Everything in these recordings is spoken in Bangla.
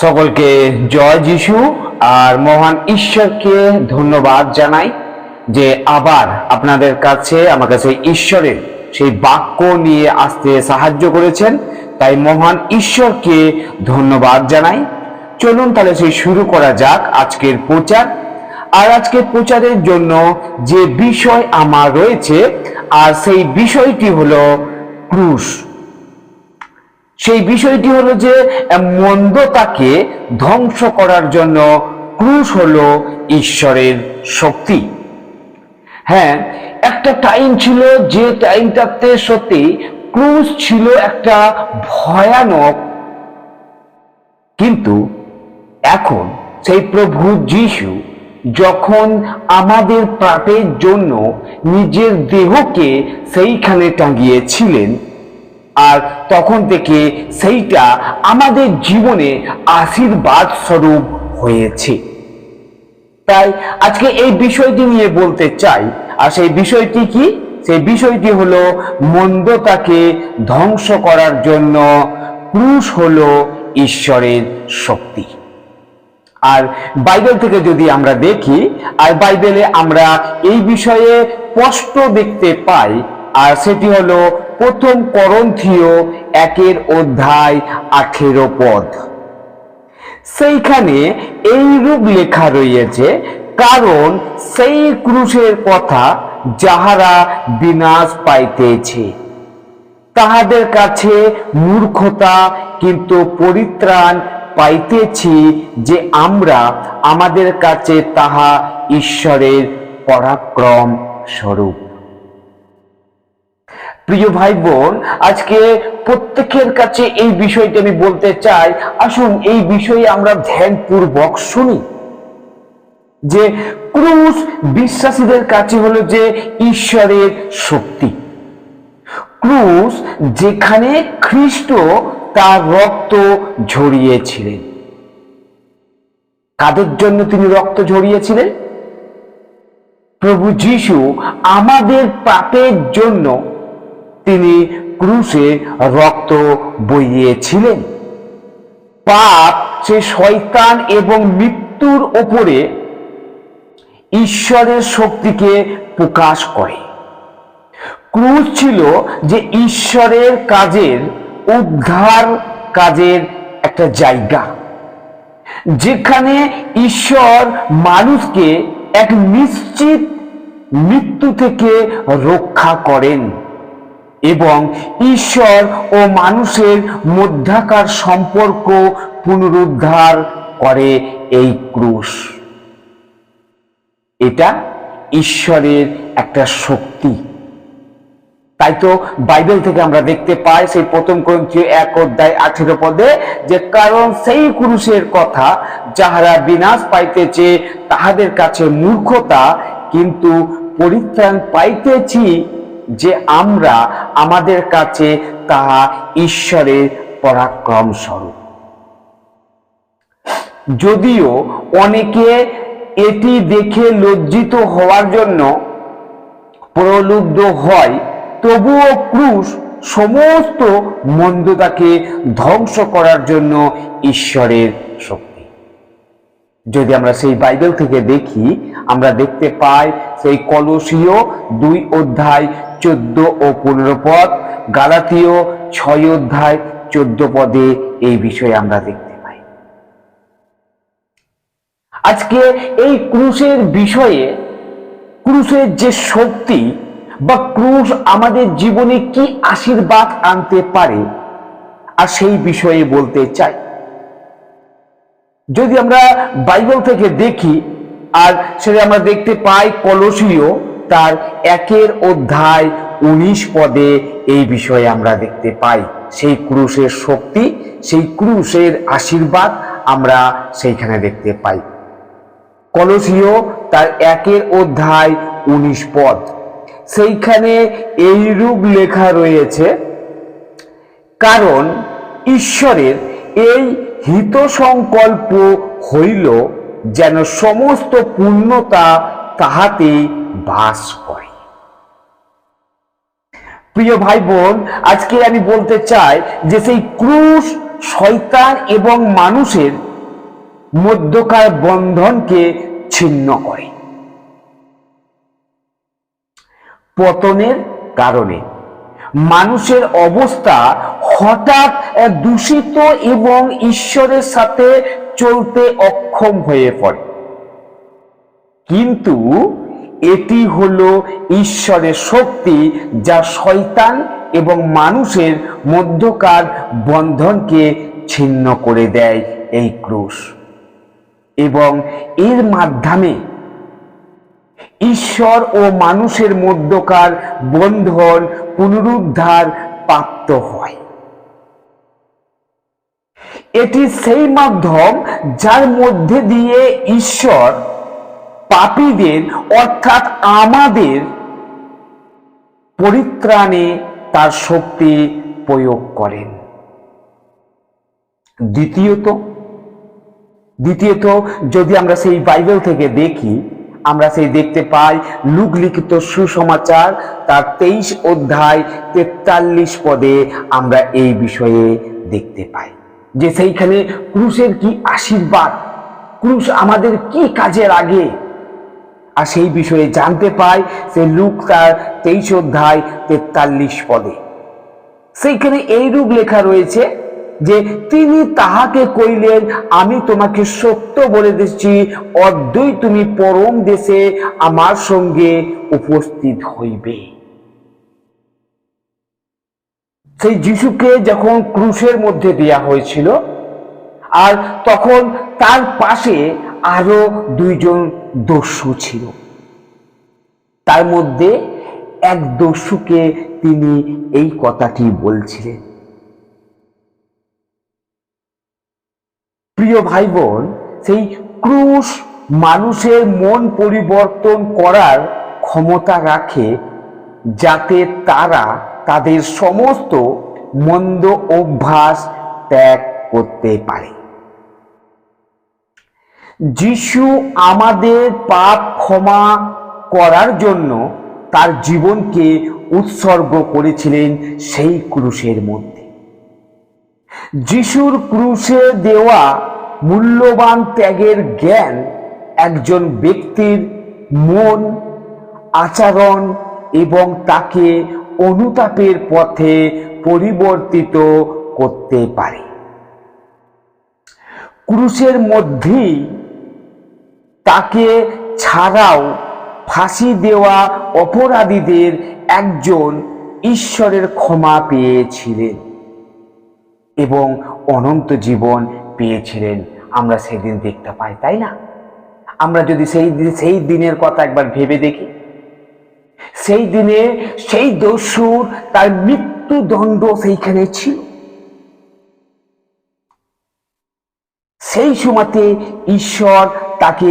সকলকে জয় যিশু আর মহান ঈশ্বরকে ধন্যবাদ জানাই যে আবার আপনাদের কাছে আমার কাছে ঈশ্বরের সেই বাক্য নিয়ে আসতে সাহায্য করেছেন। তাই মহান ঈশ্বরকে ধন্যবাদ জানাই। চলুন তাহলে সেই শুরু করা যাক আজকের প্রচার। আর আজকের প্রচারের জন্য যে বিষয় আমার রয়েছে আর সেই বিষয়টি হলো ক্রুশ। সেই বিষয়টি হলো যে মন্দতাকে ধ্বংস করার জন্য ক্রুশ হলো ঈশ্বরের শক্তি। হ্যাঁ, একটা টাইম ছিল যে টাইমটাতে সত্যি ক্রুশ ছিল একটা ভয়ানক, কিন্তু এখন সেই প্রভু যিশু যখন আমাদের পাপের জন্য নিজের দেহকে সেইখানে টাঙিয়েছিলেন, আর তখন থেকে সেইটা আমাদের জীবনে আশীর্বাদ স্বরূপ হয়েছে। তাই আজকে এই বিষয়টি নিয়ে বলতে চাই। আর সেই বিষয়টি কি? সেই বিষয়টি হলো মন্দতাকে ধ্বংস করার জন্য ক্রুশ হলো ঈশ্বরের শক্তি। আর বাইবেল থেকে যদি আমরা দেখি, আর বাইবেলে আমরা এই বিষয়ে স্পষ্ট দেখতে পাই, আর সেটি হলো প্রথম করন্থীয় 1:18 সেইখানে এইরূপ লেখা রয়েছে, কারণ সেই ক্রুশের কথা যাহারা বিনাশ পাইতেছে তাহাদের কাছে মূর্খতা, কিন্তু পরিত্রাণ পাইতেছি যে আমরা আমাদের কাছে তাহা ঈশ্বরের পরাক্রম স্বরূপ। প্রিয় ভাই বোন, আজকে প্রত্যেকের কাছে এই বিষয়টি আমি বলতে চাই। আসুন এই বিষয়ে আমরা ধ্যানপূর্বক শুনি যে ক্রুশ বিশ্বাসীদের কাছে হলো যে ঈশ্বরের শক্তি। ক্রুশ যেখানে খ্রিস্ট তার রক্ত ঝরিয়েছিলেন। কাদের জন্য তিনি রক্ত ঝরিয়েছিলেন? প্রভু যিশু আমাদের পাপের জন্য তিনি ক্রুশে রক্ত বইয়েছিলেন। পাপ সে শয়তান এবং মৃত্যুর ওপরে ঈশ্বরের শক্তিকে প্রকাশ করে। ক্রুশ ছিল যে ঈশ্বরের কাজের, উদ্ধার কাজের একটা জায়গা, যেখানে ঈশ্বর মানুষকে এক নিশ্চিত মৃত্যু থেকে রক্ষা করেন এবং ঈশ্বর ও মানুষের মধ্যকার সম্পর্ক পুনরুদ্ধার করে এই ক্রুশ। এটা ঈশ্বরের একটা শক্তি। তাই তো বাইবেল থেকে আমরা দেখতে পাই সেই প্রথম করন্থীয় 1:18 যে কারণ সেই ক্রুশের কথা যাহারা বিনাশ পাইতেছে তাহাদের কাছে মূর্খতা, কিন্তু পরিত্রাণ পাইতেছি যে আমরা আমাদের কাছে তাহা ঈশ্বরের পরাক্রম স্বরূপ। যদিও অনেকে এটি দেখে লজ্জিত হওয়ার জন্য প্রলুব্ধ হয়, তবুও ক্রুশ সমস্ত মন্দতাকে ধ্বংস করার জন্য ঈশ্বরের শক্তি। যদি আমরা সেই বাইবেল থেকে দেখি, আমরা দেখতে পাই সেই কলসীয় 2:14 ও 15, গালাতীয় 6:14 এই বিষয়ে আমরা দেখতে পাই। আজকে এই ক্রুশের বিষয়ে, ক্রুশের যে শক্তি বা ক্রুশ আমাদের জীবনে কি আশীর্বাদ আনতে পারে, আর সেই বিষয়ে বলতে চাই। যদি আমরা বাইবেল থেকে দেখি, আর সেটা আমরা দেখতে পাই কলসীয় তার 1:19 এই বিষয়ে আমরা দেখতে পাই সেই ক্রুশের শক্তি, সেই ক্রুশের আশীর্বাদ আমরা সেইখানে দেখতে পাই। কলসীয় তার 1:19 সেইখানে এইরূপ লেখা রয়েছে, কারণ ঈশ্বরের এই হিত সংকল্প হইল যেন সমস্ত পূর্ণতা তাহাতে বাস করে। প্রিয় ভাই বোন, আজকে আমি বলতে চাই যে সেই ক্রুশ শয়তান এবং মানুষের মধ্যকার বন্ধনকে ছিন্ন করে। পতনের কারণে মানুষের অবস্থা হঠাৎ দূষিত এবং ঈশ্বরের সাথে চলতে অক্ষম হয়ে পড়ে। কিন্তু এটি হলো ঈশ্বরের শক্তি, যা শয়তান এবং মানুষের মধ্যকার বন্ধনকে ছিন্ন করে দেয় এই ক্রুশ, এবং এর মাধ্যমে ঈশ্বর ও মানুষের মধ্যকার বন্ধন পুনরুদ্ধার প্রাপ্ত হয়। এটি সেই মাধ্যম যার মধ্যে দিয়ে ঈশ্বর পাপীদের অর্থাৎ আমাদের পরিত্রাণে তার শক্তি প্রয়োগ করেন। দ্বিতীয়ত যদি আমরা সেই বাইবেল থেকে দেখি, আমরা সেই দেখতে পাই লূক লিখিত সুসমাচার তার 23 অধ্যায় 43 পদে আমরা এই বিষয়ে দেখতে পাই যে সেইখানে ক্রুশের কি আশীর্বাদ, ক্রুশ আমাদের কি কাজে লাগে, আর সেই বিষয়ে জানতে পাই সে লূক তার 23 অধ্যায় 43 পদে। সেইখানে এইরূপ লেখা রয়েছে যে তিনি তাহাকে কইলেন, আমি তোমাকে সত্য বলিতেছি, অদ্যই তুমি পরম দেশে আমার সঙ্গে উপস্থিত হইবে। সেই যিশুকে যখন ক্রুশের মধ্যে দেয়া হয়েছিল, আর তখন তার পাশে আরো 2 জন দস্যু ছিল। তার মধ্যে এক দস্যুকে তিনি এই কথাটি বলছিলেন। প্রিয় ভাই বোন, সেই ক্রুশ মানুষের মন পরিবর্তন করার ক্ষমতা রাখে, যাতে তারা তাদের সমস্ত মন্দ অভ্যাস ত্যাগ করতে পারে। যিশু আমাদের পাপ ক্ষমা করার জন্য তার জীবনকে উৎসর্গ করেছিলেন সেই ক্রুশের মধ্যে। যিশুর ক্রুশে দেওয়া মূল্যবান ত্যাগের জ্ঞান একজন ব্যক্তির মন, আচরণ এবং তাকে অনুতাপের পথে পরিবর্তিত করতে পারে। ক্রুশের মধ্যেই তাকে ছাড়াও ফাঁসি দেওয়া অপরাধীদের একজন ঈশ্বরের ক্ষমা পেয়েছিলেন এবং অনন্ত জীবন পেয়েছিলেন। আমরা সেদিন দেখতে পাই, তাই না? আমরা যদি সেই দিনের কথা একবার ভেবে দেখি, সেই দিনে সেই দস্যুর তার মৃত্যুদণ্ড সেইখানে ছিল। সেই সময়তে ঈশ্বর তাকে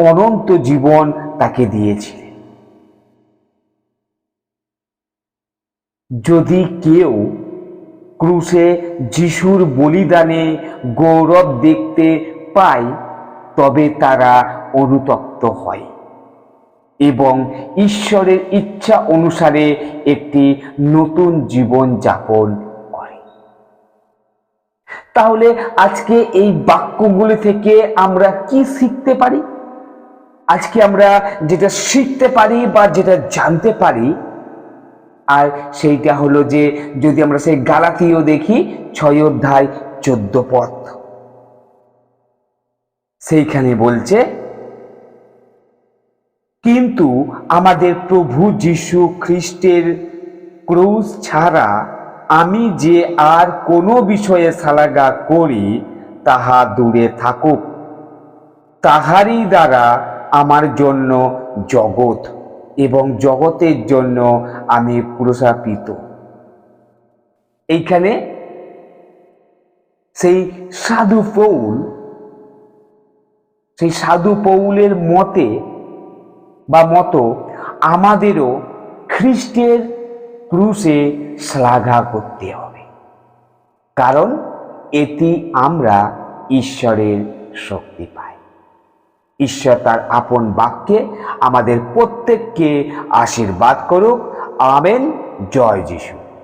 অনন্ত জীবন তাকে দিয়েছিলেন। যদি কেউ ক্রুশে যিশুর বলিদানে গৌরব দেখতে পায়, তবে তারা অনুতপ্ত হয় এবং ঈশ্বরের ইচ্ছা অনুসারে একটি নতুন জীবন যাপন করে। তাহলে আজকে এই বাক্যগুলি থেকে আমরা কি শিখতে পারি? আজকে আমরা যেটা শিখতে পারি বা যেটা জানতে পারি, আর সেইটা হলো যে যদি আমরা সেই গালাতীয় দেখি 6 অধ্যায় 14 পদ, সেইখানে বলছে, কিন্তু আমাদের প্রভু যীশু খ্রিস্টের ক্রুশ ছাড়া আমি যে আর কোনো বিষয়ে সালাগা করি তাহা দূরে থাকুক। তাহারই দ্বারা আমার জন্য জগৎ এবং জগতের জন্য আমি ক্রুশাপিত। এইখানে সেই সাধু পৌলের মতো আমাদেরও খ্রিস্টের ক্রুশে শ্লাঘা করতে হবে, কারণ এটি আমরা ঈশ্বরের শক্তি পাই। ঈশ্বর তার আপন বাক্যে আমাদের প্রত্যেককে আশীর্বাদ করুক। আমেন। জয় যিশু।